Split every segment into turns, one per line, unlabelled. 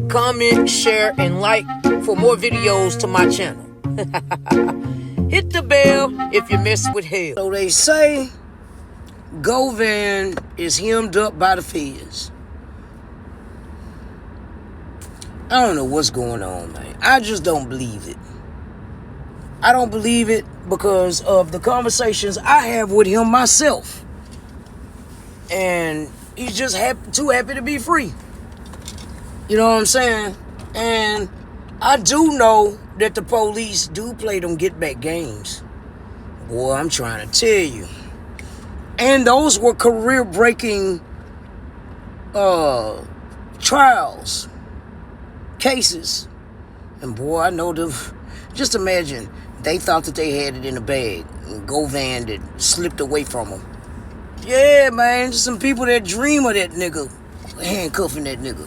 comment, share, and like for more videos to my channel. Hit the bell if you mess with hell. So they say Govan is hemmed up by the feds. I don't know what's going on, man. I just don't believe it. I don't believe it because of the conversations I have with him myself. And he's just too happy to be free. You know what I'm saying? And I do know that the police do play them get-back games. Boy, I'm trying to tell you. And those were career-breaking trials, cases. And boy, I know them. Just imagine, they thought that they had it in a bag. And Govan that slipped away from them. Yeah, man, just some people that dream of that nigga, handcuffing that nigga.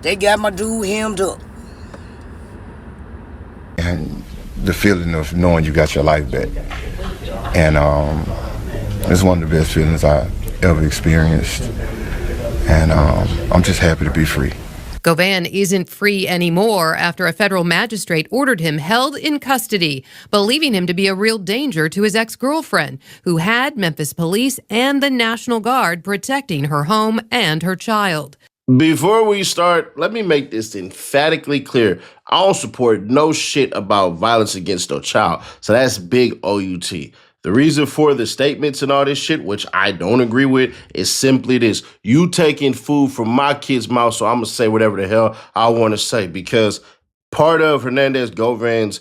They got my dude hemmed up.
And the feeling of knowing you got your life back. And it's one of the best feelings I ever experienced. And I'm just happy to be free.
Govan isn't free anymore after a federal magistrate ordered him held in custody, believing him to be a real danger to his ex-girlfriend, who had Memphis police and the National Guard protecting her home and her child.
Before we start, let me make this emphatically clear. I don't support no shit about violence against no child. So that's big OUT. The reason for the statements and all this shit, which I don't agree with, is simply this. You taking food from my kid's mouth, so I'm going to say whatever the hell I want to say. Because part of Hernandez Govan's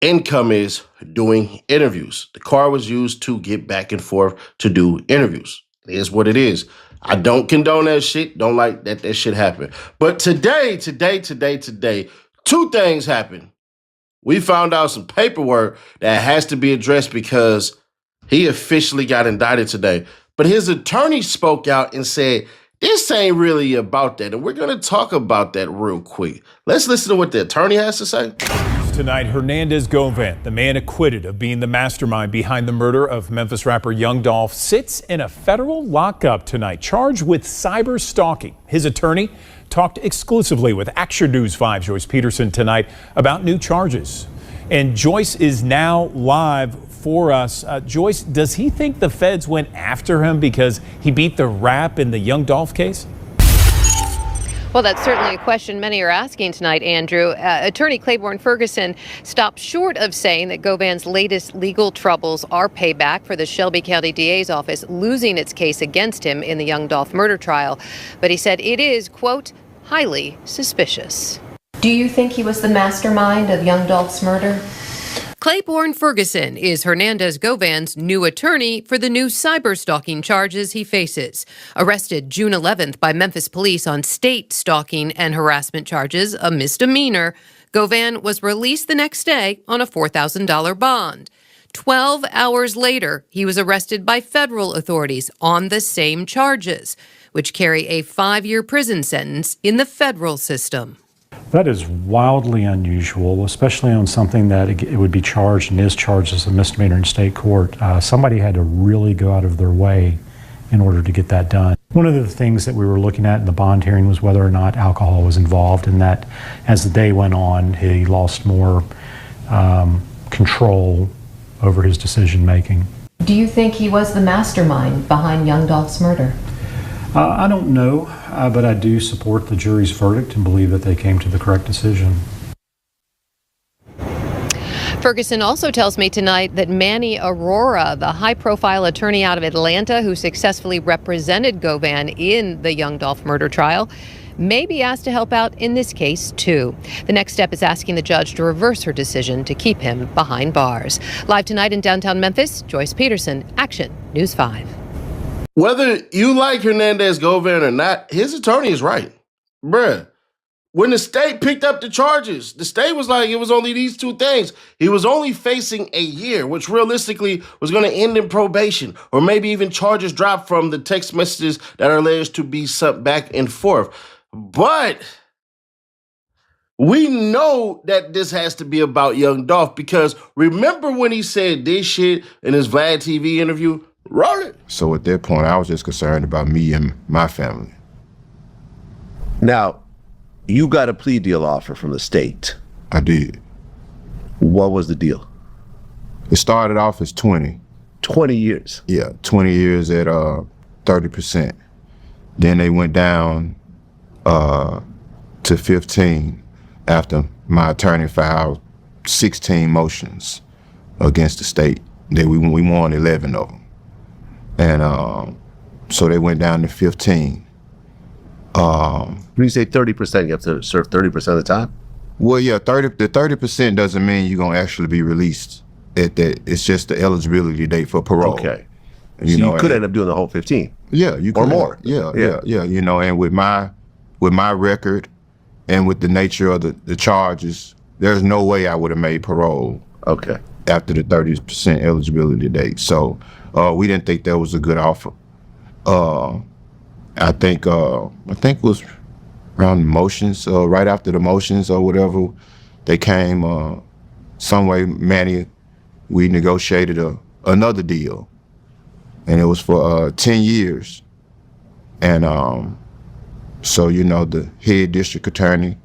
income is doing interviews. The car was used to get back and forth to do interviews. It is what it is. I don't condone that shit. Don't like that shit happened. But today, two things happened. We found out some paperwork that has to be addressed because he officially got indicted today. But his attorney spoke out and said, this ain't really about that. And we're going to talk about that real quick. Let's listen to what the attorney has to say.
Tonight, Hernandez Govan, the man acquitted of being the mastermind behind the murder of Memphis rapper Young Dolph, sits in a federal lockup tonight, charged with cyber stalking. His attorney talked exclusively with Action News 5's Joyce Peterson tonight about new charges. And Joyce is now live for us. Joyce, does he think the feds went after him because he beat the rap in the Young Dolph case?
Well, that's certainly a question many are asking tonight, Andrew. Attorney Claiborne Ferguson stopped short of saying that Govan's latest legal troubles are payback for the Shelby County DA's office losing its case against him in the Young Dolph murder trial. But he said it is, quote, highly suspicious.
Do you think he was the mastermind of Young Dolph's murder?
Claiborne Ferguson is Hernandez Govan's new attorney for the new cyber-stalking charges he faces. Arrested June 11th by Memphis police on state stalking and harassment charges, a misdemeanor, Govan was released the next day on a $4,000 bond. 12 hours later, he was arrested by federal authorities on the same charges, which carry a 5-year prison sentence in the federal system.
That is wildly unusual, especially on something that it would be charged and is charged as a misdemeanor in state court. Somebody had to really go out of their way in order to get that done. One of the things that we were looking at in the bond hearing was whether or not alcohol was involved, and that as the day went on, he lost more control over his decision making.
Do you think he was the mastermind behind Young Dolph's murder?
I don't know, but I do support the jury's verdict and believe that they came to the correct decision.
Ferguson also tells me tonight that Manny Aurora, the high-profile attorney out of Atlanta who successfully represented Govan in the Young Dolph murder trial, may be asked to help out in this case, too. The next step is asking the judge to reverse her decision to keep him behind bars. Live tonight in downtown Memphis, Joyce Peterson, Action News 5.
Whether you like Hernandez Govan or not, his attorney is right. Bruh, when the state picked up the charges, the state was like, it was only these two things. He was only facing a year, which realistically was going to end in probation, or maybe even charges dropped from the text messages that are alleged to be sent back and forth. But we know that this has to be about Young Dolph, because remember when he said this shit in his Vlad TV interview? Roll it.
So at that point, I was just concerned about me and my family.
Now, you got a plea deal offer from the state.
I did.
What was the deal?
It started off as 20.
20 years.
Yeah, 20 years at 30%. Then they went down to 15 after my attorney filed 16 motions against the state. We won 11 of them. And so they went down to 15.
When you say 30%, you have to serve 30% of the time?
Well, yeah, the 30% doesn't mean you're gonna actually be released at that. It's just the eligibility date for parole.
Okay. You could end up doing the whole 15.
Yeah, you could.
Or more.
Yeah. You know, and with my record and with the nature of the charges, there's no way I would have made parole.
Okay.
After the 30% eligibility date. So we didn't think that was a good offer. I think it was around the motions, right after the motions or whatever, they came some way, Manny, we negotiated another deal. And it was for 10 years. And so, you know, the head district attorney,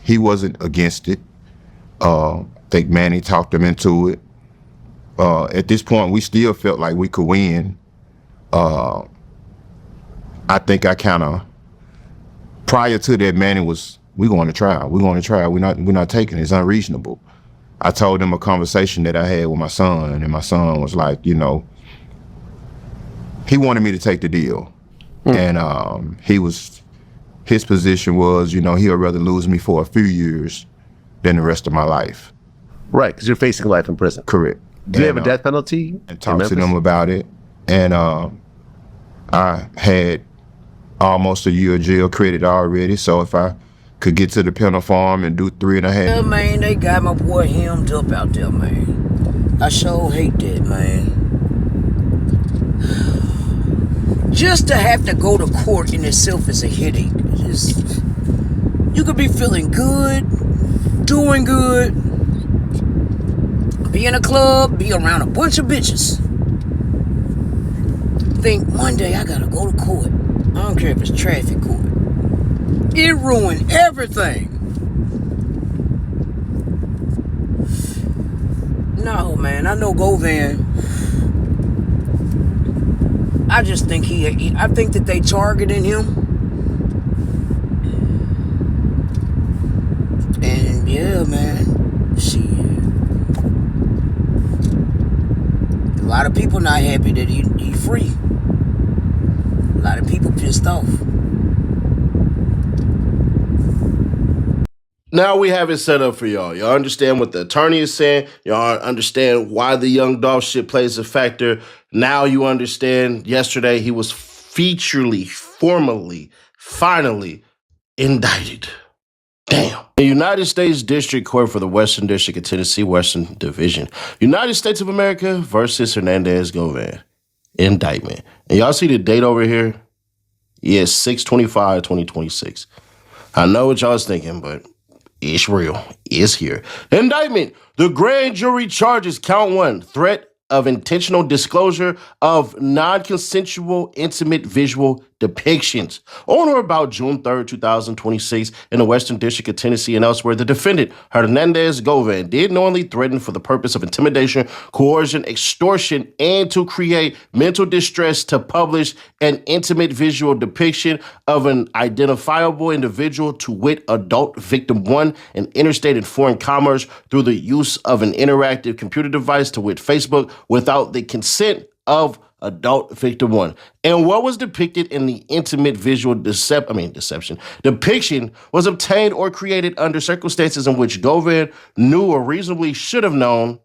he wasn't against it. I think Manny talked him into it. At this point, we still felt like we could win. I think I kind of, prior to that, Manny was, we're going to try. We're not taking it. It's unreasonable. I told him a conversation that I had with my son, and my son was like, you know, he wanted me to take the deal. And his position was, you know, he'd rather lose me for a few years than the rest of my life.
Right, because you're facing life in prison.
Correct.
Do they have a death penalty?
And talked to them about it. And I had almost a year of jail credit already, so if I could get to the penal farm and do 3.5.
Yeah, man, they got my boy hemmed up out there, man. I sure hate that, man. Just to have to go to court in itself is a headache. You could be feeling good, doing good, be in a club, be around a bunch of bitches. Think one day I gotta go to court. I don't care if it's traffic court. It ruined everything. No, man, I know Govan. I just think I think that they targeting him. And yeah, man, shit. A lot of people not happy that he free. A lot of people pissed off.
Now we have it set up for y'all. Y'all understand what the attorney is saying. Y'all understand why the young Dolph shit plays a factor. Now you understand yesterday he was formally, finally indicted. Damn. The United States District Court for the Western District of Tennessee, Western Division. United States of America versus Hernandez Govan. Indictment. And y'all see the date over here? Yeah, 6/25/2026. I know what y'all was thinking, but it's real. It's here. Indictment. The grand jury charges count 1, threat of intentional disclosure of non-consensual intimate visual depictions. On or about June 3rd, 2026, in the Western District of Tennessee and elsewhere, the defendant, Hernandez Govan, did knowingly threaten for the purpose of intimidation, coercion, extortion, and to create mental distress to publish an intimate visual depiction of an identifiable individual, to wit, adult victim 1, in interstate and foreign commerce through the use of an interactive computer device, to wit, Facebook, without the consent of adult victim 1. And what was depicted in the intimate visual depiction was obtained or created under circumstances in which Govan knew or reasonably should have known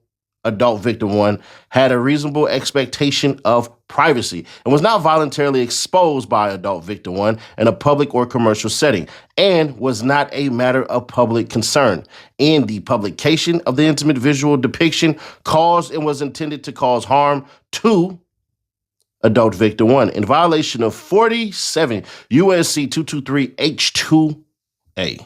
adult victim 1 had a reasonable expectation of privacy and was not voluntarily exposed by adult victim 1 in a public or commercial setting, and was not a matter of public concern. In the publication of the intimate visual depiction caused and was intended to cause harm to adult victim 1 in violation of 47 U.S.C. 223 H2A,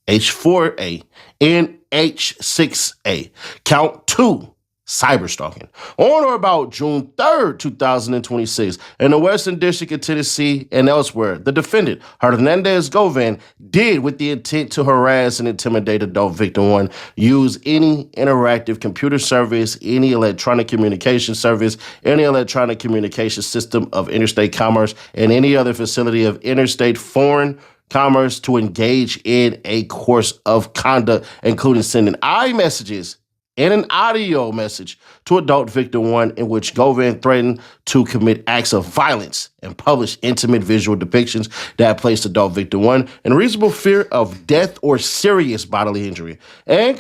H4A, and H6A. Count 2, cyberstalking. On or about June 3rd, 2026, in the Western District of Tennessee and elsewhere, the defendant, Hernandez Govan, did, with the intent to harass and intimidate adult victim 1, use any interactive computer service, any electronic communication service, any electronic communication system of interstate commerce, and any other facility of interstate foreign commerce to engage in a course of conduct, including sending iMessages and an audio message to adult victim 1 in which Govan threatened to commit acts of violence and publish intimate visual depictions that placed adult victim 1 in reasonable fear of death or serious bodily injury and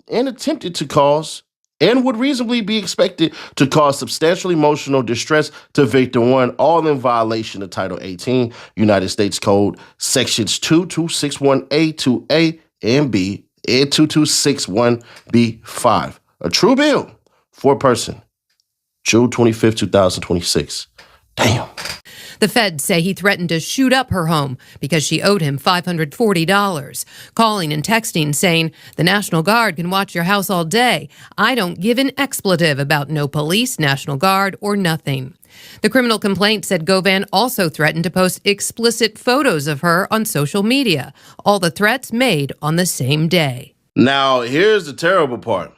attempted to cause and would reasonably be expected to cause substantial emotional distress to victim 1, all in violation of Title 18, United States Code, Sections 2261A, 2A, and B, and 2261B5. A true bill for a person. June 25th, 2026. Damn.
The feds say he threatened to shoot up her home because she owed him $540, calling and texting saying, "The National Guard can watch your house all day. I don't give an expletive about no police, National Guard, or nothing." The criminal complaint said Govan also threatened to post explicit photos of her on social media. All the threats made on the same day.
Now, here's the terrible part.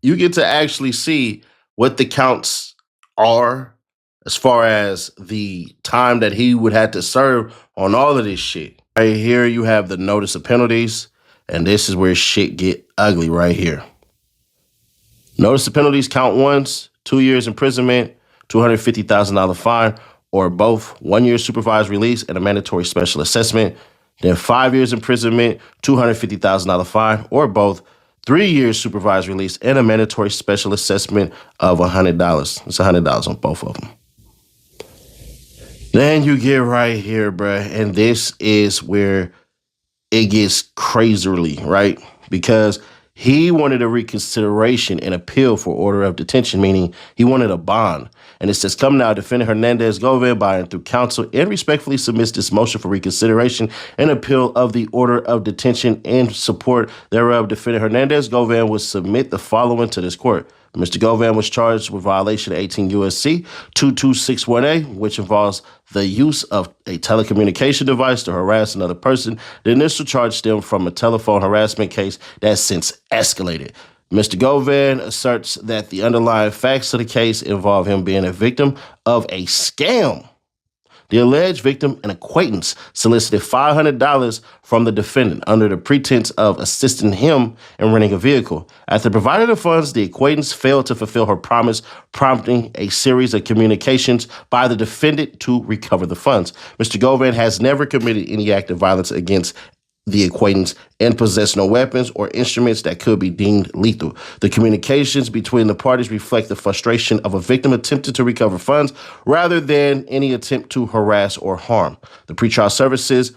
You get to actually see what the counts are as far as the time that he would have to serve on all of this shit. Right here, you have the notice of penalties, and this is where shit get ugly right here. Notice of penalties, count 1s, 2 years imprisonment, $250,000 fine, or both 1 year supervised release and a mandatory special assessment. Then 5 years imprisonment, $250,000 fine, or both 3 years supervised release and a mandatory special assessment of $100. It's $100 on both of them. Then you get right here, bruh, and this is where it gets crazily, right? Because he wanted a reconsideration and appeal for order of detention, meaning he wanted a bond. And it says, "Come now, defendant Hernandez Govan, by and through counsel, and respectfully submits this motion for reconsideration and appeal of the order of detention and support thereof. Defendant Hernandez Govan will submit the following to this court. Mr. Govan was charged with violation of 18 U.S.C. 2261A, which involves the use of a telecommunication device to harass another person. The initial charge stemmed from a telephone harassment case that since escalated. Mr. Govan asserts that the underlying facts of the case involve him being a victim of a scam. The alleged victim, an acquaintance, solicited $500 from the defendant under the pretense of assisting him in renting a vehicle. After providing the funds, the acquaintance failed to fulfill her promise, prompting a series of communications by the defendant to recover the funds. Mr. Govan has never committed any act of violence against the acquaintance and possessed no weapons or instruments that could be deemed lethal. The communications between the parties reflect the frustration of a victim attempting to recover funds rather than any attempt to harass or harm. The pretrial services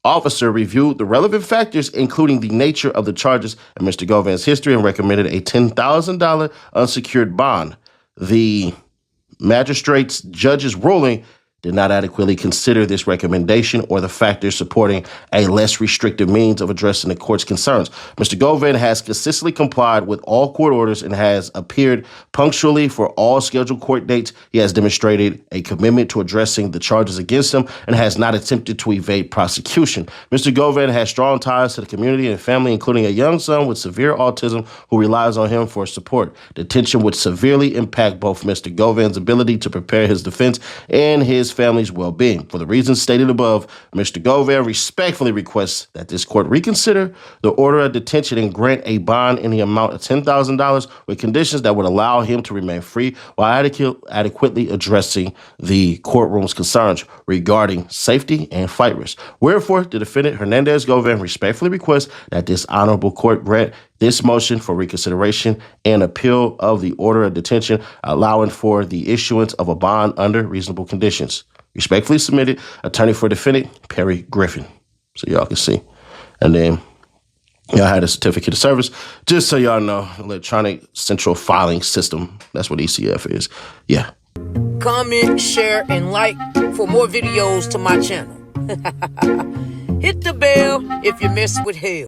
officer reviewed the relevant factors, including the nature of the charges and Mr. Govan's history, and recommended a $10,000 unsecured bond. The magistrate's judge's ruling did not adequately consider this recommendation or the factors supporting a less restrictive means of addressing the court's concerns. Mr. Govan has consistently complied with all court orders and has appeared punctually for all scheduled court dates. He has demonstrated a commitment to addressing the charges against him and has not attempted to evade prosecution. Mr. Govan has strong ties to the community and family, including a young son with severe autism who relies on him for support. Detention would severely impact both Mr. Govan's ability to prepare his defense and his family's well-being. For the reasons stated above, Mr. Govan respectfully requests that this court reconsider the order of detention and grant a bond in the amount of $10,000 with conditions that would allow him to remain free while adequately addressing the courtroom's concerns regarding safety and flight risk. Wherefore, the defendant Hernandez Govan respectfully requests that this honorable court grant this motion for reconsideration and appeal of the order of detention, allowing for the issuance of a bond under reasonable conditions. Respectfully submitted, attorney for defendant, Perry Griffin. So y'all can see. And then y'all had a certificate of service. Just so y'all know, electronic central filing system. That's what ECF is. Yeah.
Comment, share, and like for more videos to my channel. Hit the bell if you mess with hell.